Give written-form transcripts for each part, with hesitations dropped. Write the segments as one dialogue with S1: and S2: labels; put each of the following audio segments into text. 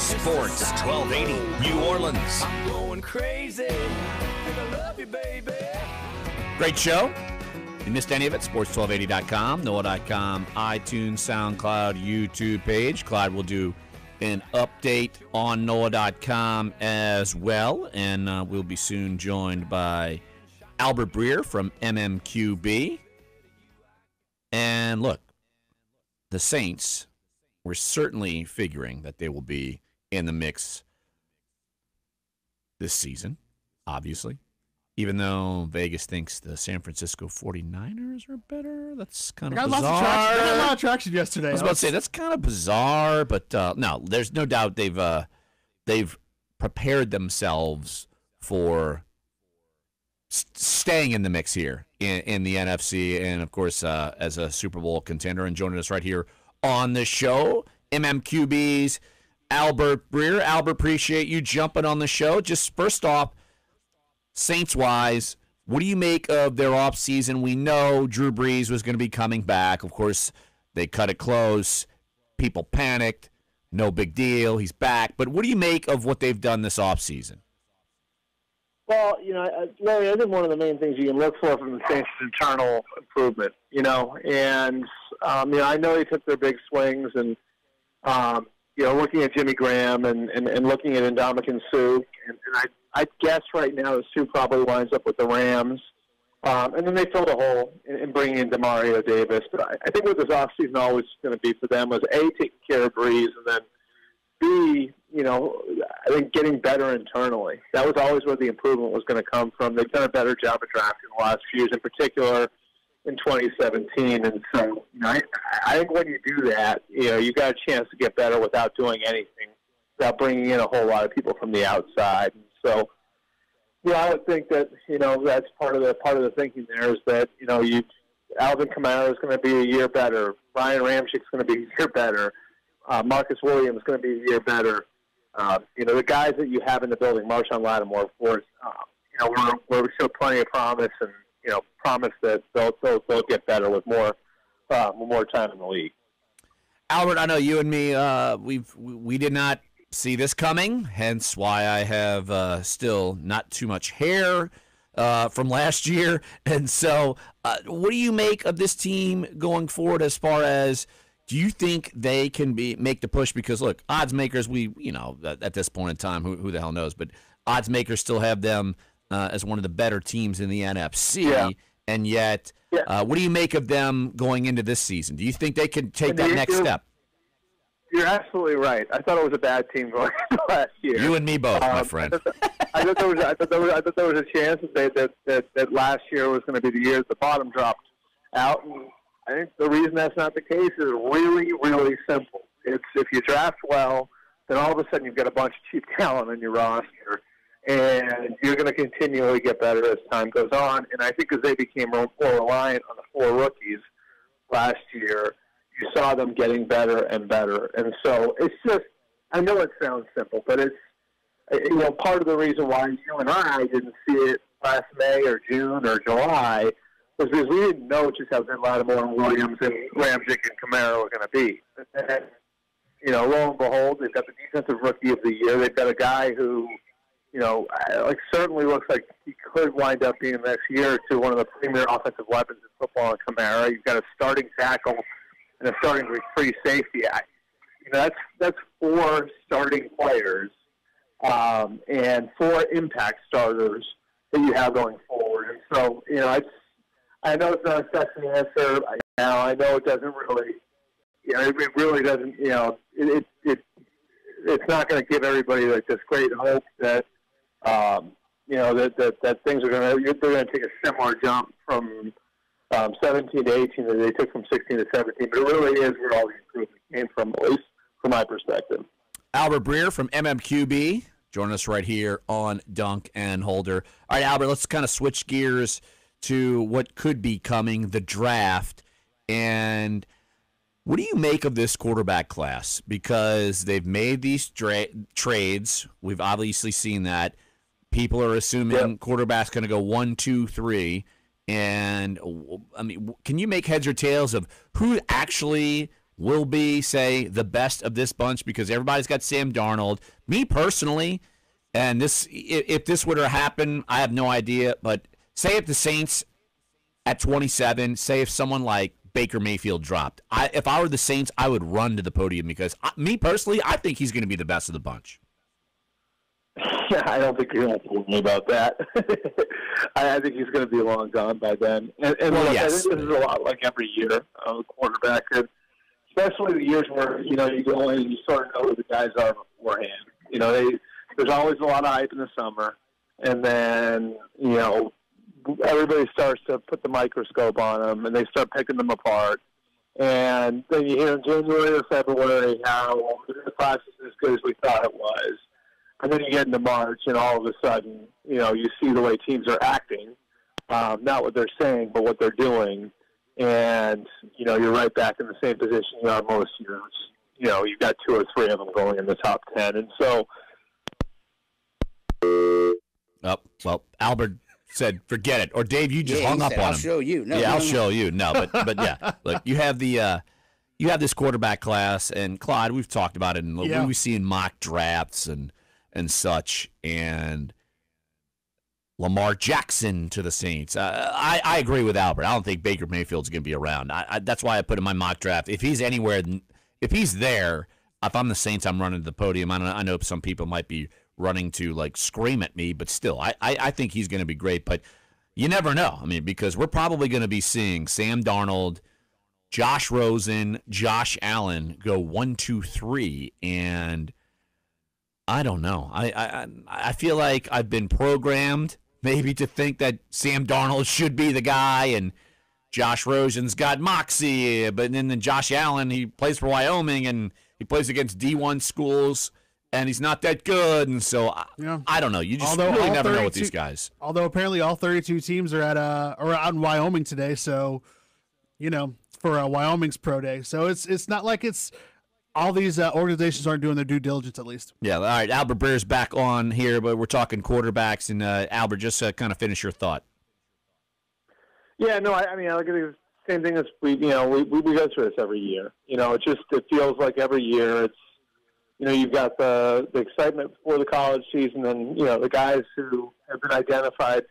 S1: Sports 1280 New Orleans.
S2: I'm going crazy, and I love you, baby.
S1: Great show. If you missed any of it, sports1280.com, NOLA.com, iTunes, SoundCloud, YouTube page. Clyde will do an update on NOLA.com as well, and we'll be soon joined by Albert Breer from MMQB. And look, the Saints, we're certainly figuring that they will be in the mix this season, obviously. Even though Vegas thinks the San Francisco 49ers are better, that's kind of bizarre.
S3: They got a lot of traction yesterday.
S1: I was about to say, that's kind of bizarre, but no, there's no doubt they've prepared themselves for staying in the mix here in the NFC, and, of course, as a Super Bowl contender. And joining us right here on the show, MMQB's Albert Breer. Albert, appreciate you jumping on the show. Just first off, Saints-wise, what do you make of their offseason? We know Drew Brees was going to be coming back. Of course, they cut it close. People panicked. No big deal. He's back. But what do you make of what they've done this offseason?
S4: Well, Larry, I think one of the main things you can look for from the Saints is internal improvement, and, I know they took their big swings and, looking at Jimmy Graham and looking at Ndamukong Suh, and I guess right now the Suh probably winds up with the Rams. And then they filled a hole in bringing in Demario Davis. But I think what this offseason always going to be for them was, A, taking care of Brees, and then, B, I think getting better internally. That was always where the improvement was going to come from. They've done a better job of drafting the last few years, in particular in 2017. And so, I think when you do that, you got a chance to get better without doing anything, without bringing in a whole lot of people from the outside. And so, I would think that, that's part of the thinking there is that, Alvin Kamara is going to be a year better. Ryan Ramchik's going to be a year better. Marcus Williams is going to be a year better. The guys that you have in the building, Marshawn Lattimore, of course, we show plenty of promise and, promise that they'll get better with more time in the league.
S1: Albert, I know you and me, we did not see this coming, hence why I have still not too much hair from last year. And so what do you make of this team going forward as far as, do you think they can make the push? Because, look, odds makers, at this point in time, who the hell knows, but odds makers still have them as one of the better teams in the NFC. Yeah. And yet, what do you make of them going into this season? Do you think they can take that next step?
S4: You're absolutely right. I thought it was a bad team going into last year.
S1: You and me both, my friend.
S4: I thought there was a chance that last year was going to be the year that the bottom dropped out. And I think the reason that's not the case is really, really simple. It's if you draft well, then all of a sudden you've got a bunch of cheap talent on your roster, and you're going to continually get better as time goes on. And I think as they became more reliant on the four rookies last year, you saw them getting better and better. And so it's just, I know it sounds simple, but it's, part of the reason why you and I didn't see it last May or June or July was because we didn't know just how good Lattimore and Williams and Ramchick and Kamara were going to be. And, lo and behold, they've got the defensive rookie of the year. They've got a guy who, certainly looks like he could wind up being next year or two one of the premier offensive weapons in football in Kamara. You've got a starting tackle and a starting free safety. That's four starting players and four impact starters that you have going forward. And so, I know it's not a sexy answer. I know it doesn't really, it really doesn't, it's not going to give everybody like this great hope that, that things are going to, they're going to take a similar jump from 17 to 18 that they took from 16 to 17. But it really is where all the improvement came from, at least from my perspective.
S1: Albert Breer from MMQB, joining us right here on Dunc and Holder. All right, Albert, let's kind of switch gears to what could be coming, the draft. And what do you make of this quarterback class? Because they've made these trades. We've obviously seen that. People are assuming quarterback's going to go 1, 2, 3. And, I mean, can you make heads or tails of who actually will be, say, the best of this bunch because everybody's got Sam Darnold. Me personally, and this, if this were to happen, I have no idea, but say if the Saints at 27, say if someone like Baker Mayfield dropped, if I were the Saints, I would run to the podium because me personally, I think he's going to be the best of the bunch.
S4: Yeah, I don't think you're going to worry about that. I think he's going to be long gone by then. And
S1: Well,
S4: look,
S1: yes.
S4: I think this is a lot like every year of a quarterback, and especially the years where, you go in and you sort of know who the guys are beforehand. There's always a lot of hype in the summer, and then, everybody starts to put the microscope on them, and they start picking them apart. And then you hear in January or February how the process is as good as we thought it was. And then you get into March, and all of a sudden, you see the way teams are acting, not what they're saying, but what they're doing. And, you're right back in the same position you are most years. You've got 2 or 3 of them going in the top 10. And so.
S1: Oh, well, Albert said, forget it. Or Dave, you just hung up on him.
S5: I'll show you. No,
S1: I'll show you. No, but yeah. Look, you have this quarterback class, and Clyde, we've talked about it, and we've seen mock drafts and such, and Lamar Jackson to the Saints. I agree with Albert. I don't think Baker Mayfield's going to be around. That's why I put in my mock draft. If he's anywhere, if he's there, if I'm the Saints, I'm running to the podium. I know some people might be running to scream at me, but still, I think he's going to be great. But you never know. I mean, because we're probably going to be seeing Sam Darnold, Josh Rosen, Josh Allen go 1, 2, 3, and I don't know. I feel like I've been programmed maybe to think that Sam Darnold should be the guy, and Josh Rosen's got moxie, but then Josh Allen, he plays for Wyoming, and he plays against D1 schools, and he's not that good, and so I don't know. You just really never know with these guys.
S3: Although apparently all 32 teams are out in Wyoming today, so for Wyoming's pro day, so it's not like it's. All these organizations aren't doing their due diligence, at least.
S1: Yeah, all right. Albert Breer's back on here, but we're talking quarterbacks. And, Albert, just kind of finish your thought.
S4: Yeah, no, I mean, I look at the same thing as we go through this every year. It feels like every year it's, you've got the excitement before the college season, and, the guys who have been identified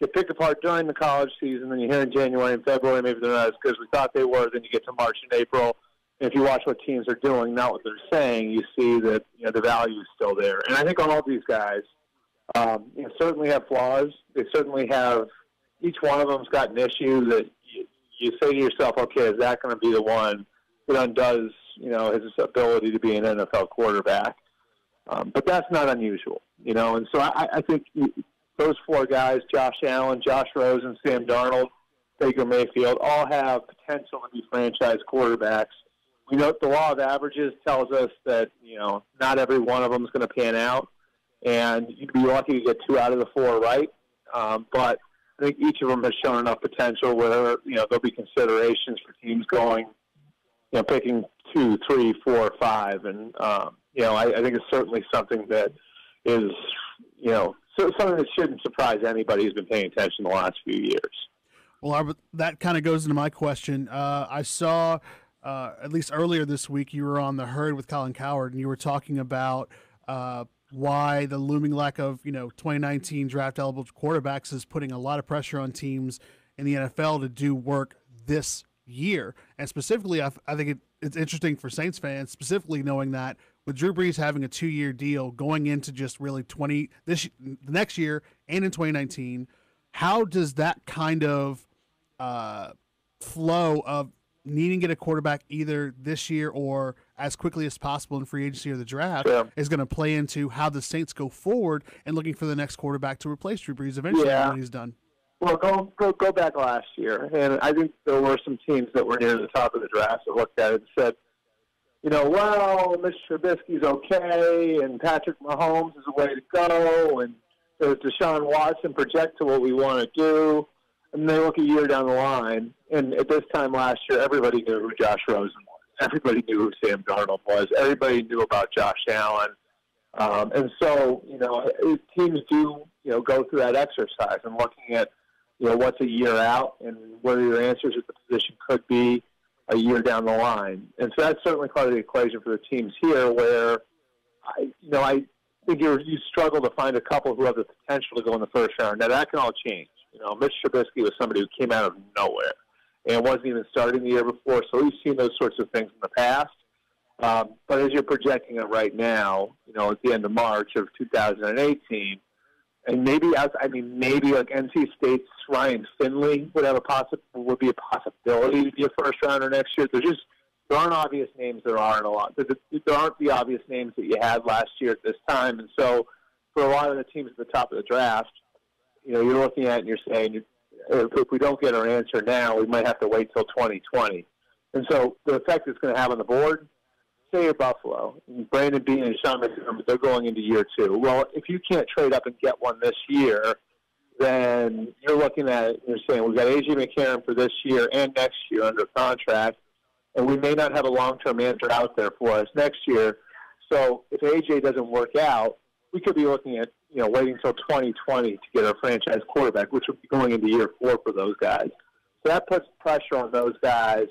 S4: get picked apart during the college season, and you hear in January and February maybe they're not as good as we thought they were. Then you get to March and April. If you watch what teams are doing, not what they're saying, you see that the value is still there. And I think all of these guys certainly have flaws. They certainly have, each one of them's got an issue that you say to yourself, okay, is that going to be the one that undoes his ability to be an NFL quarterback? But that's not unusual, And so I think those 4 guys, Josh Allen, Josh Rosen, Sam Darnold, Baker Mayfield, all have potential to be franchise quarterbacks. We know the law of averages tells us that, not every one of them is going to pan out, and you'd be lucky to get 2 out of the 4 right. But I think each of them has shown enough potential where, there'll be considerations for teams going, picking 2, 3, 4, 5. And, I think it's certainly something that is, something that shouldn't surprise anybody who's been paying attention the last few years.
S3: Well, that kind of goes into my question. I saw... at least earlier this week, you were on The Herd with Colin Cowherd, and you were talking about why the looming lack of 2019 draft-eligible quarterbacks is putting a lot of pressure on teams in the NFL to do work this year. And specifically, I think it's interesting for Saints fans, specifically knowing that with Drew Brees having a 2-year deal going into just really the next year and in 2019, how does that kind of flow of needing to get a quarterback either this year or as quickly as possible in free agency or the draft is going to play into how the Saints go forward and looking for the next quarterback to replace Drew Brees eventually when he's done?
S4: Well, go back last year, and I think there were some teams that were near the top of the draft that looked at it and said, well, Mr. Trubisky's okay, and Patrick Mahomes is a way to go, and does Deshaun Watson project to what we want to do? And they look a year down the line, and at this time last year, everybody knew who Josh Rosen was. Everybody knew who Sam Darnold was. Everybody knew about Josh Allen. And so, teams do, go through that exercise and looking at, what's a year out and what your answers at the position could be. a year down the line. And so that's certainly part of the equation for the teams here where, I think you struggle to find a couple who have the potential to go in the first round. Now, that can all change. Mitch Trubisky was somebody who came out of nowhere and wasn't even starting the year before, so we've seen those sorts of things in the past. But as you're projecting it right now, at the end of March of 2018, and maybe like NC State's Ryan Finley would be a possibility to be a first rounder next year. There aren't obvious names. There aren't a lot. There aren't the obvious names that you had last year at this time, and so for a lot of the teams at the top of the draft, you're looking at it and you're saying, if we don't get our answer now, we might have to wait till 2020. And so the effect it's going to have on the board. Say you're Buffalo, and Brandon Beane and Sean McDermott, they're going into year 2. Well, if you can't trade up and get one this year, then you're looking at it and you're saying, we've got A.J. McCarron for this year and next year under contract, and we may not have a long-term answer out there for us next year. So if A.J. doesn't work out, we could be looking at, waiting until 2020 to get our franchise quarterback, which would be going into year 4 for those guys. So that puts pressure on those guys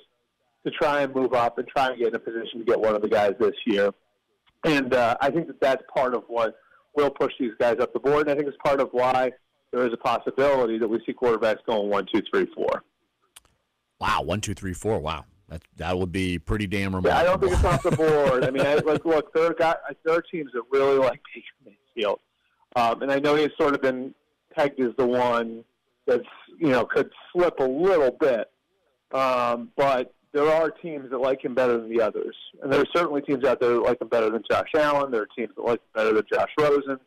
S4: to try and move up and try and get in a position to get one of the guys this year. And I think that's part of what will push these guys up the board, and I think it's part of why there is a possibility that we see quarterbacks going 1, 2, 3, 4.
S1: Wow, 1, 2, 3, 4. Wow. That would be pretty damn remarkable.
S4: Yeah, I don't think it's off the board. I mean, look, there are teams that really like Baker Mayfield. And I know he's sort of been pegged as the one that's, could slip a little bit. But there are teams that like him better than the others. And there are certainly teams out there that like him better than Josh Allen. There are teams that like him better than Josh Rosen.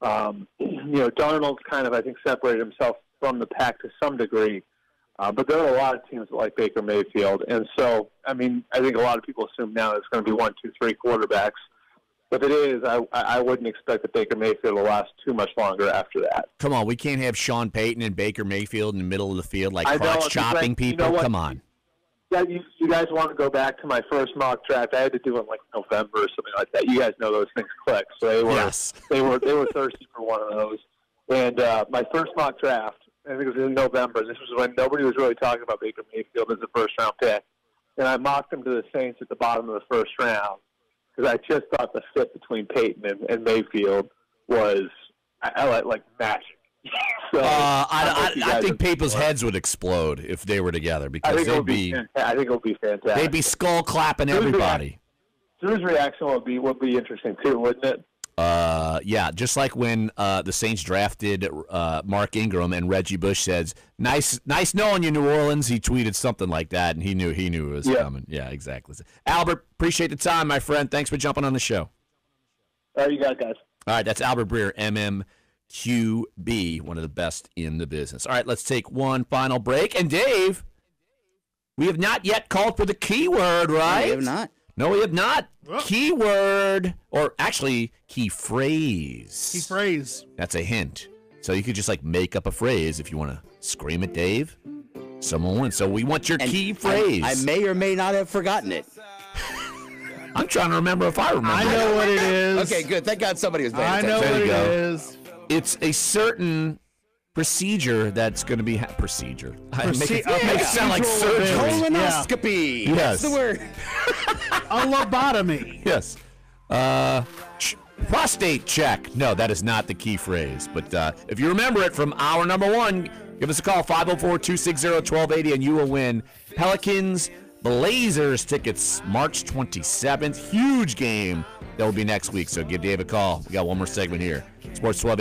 S4: Darnold's kind of, I think, separated himself from the pack to some degree. But there are a lot of teams that like Baker Mayfield. And so, I think a lot of people assume now it's going to be 1, 2, 3 quarterbacks. If it is, I wouldn't expect that Baker Mayfield will last too much longer after that.
S1: Come on, we can't have Sean Payton and Baker Mayfield in the middle of the field like crotch chopping people. Come on.
S4: Yeah, you guys want to go back to my first mock draft? I had to do it in November or something like that. You guys know those things click, so they were thirsty for one of those. And my first mock draft, I think it was in November. This was when nobody was really talking about Baker Mayfield as a first-round pick, and I mocked him to the Saints at the bottom of the first round because I just thought the fit between Peyton and Mayfield was like magic. So
S1: I think people's heads would explode if they were together because I think it
S4: would be fantastic.
S1: They'd be skull clapping everybody.
S4: Drew's reaction would be interesting too, wouldn't it?
S1: Yeah, just like when the Saints drafted Mark Ingram and Reggie Bush says, "Nice knowing you, New Orleans." He tweeted something like that, and he knew it was coming. Yeah, exactly. Albert, appreciate the time, my friend. Thanks for jumping on the show.
S4: All right, you got it, guys.
S1: All right, that's Albert Breer, MMQB, one of the best in the business. All right, let's take one final break. And Dave, we have not yet called for the keyword, right?
S5: No, we have not.
S1: No, we have not. Keyword, or actually, key phrase.
S3: Key phrase.
S1: That's a hint. So you could just make up a phrase if you want to scream at Dave. Someone wins. So we want your key phrase.
S5: I may or may not have forgotten it.
S1: I'm trying to remember if I remember.
S3: I know what it is.
S5: Okay, good. Thank God somebody was paying
S3: I
S5: attention.
S3: know what
S1: There you
S3: it
S1: go.
S3: is.
S1: It's a certain procedure that's going to be procedure. Make it sound like surgery.
S5: Colonoscopy.
S1: Yeah.
S5: That's the word.
S3: A lobotomy.
S1: Yes. Prostate check. No, that is not the key phrase. But if you remember it from hour number 1, give us a call, 504-260-1280, and you will win Pelicans Blazers tickets March 27th. Huge game that will be next week. So give Dave a call. We got one more segment here. Sports 1280.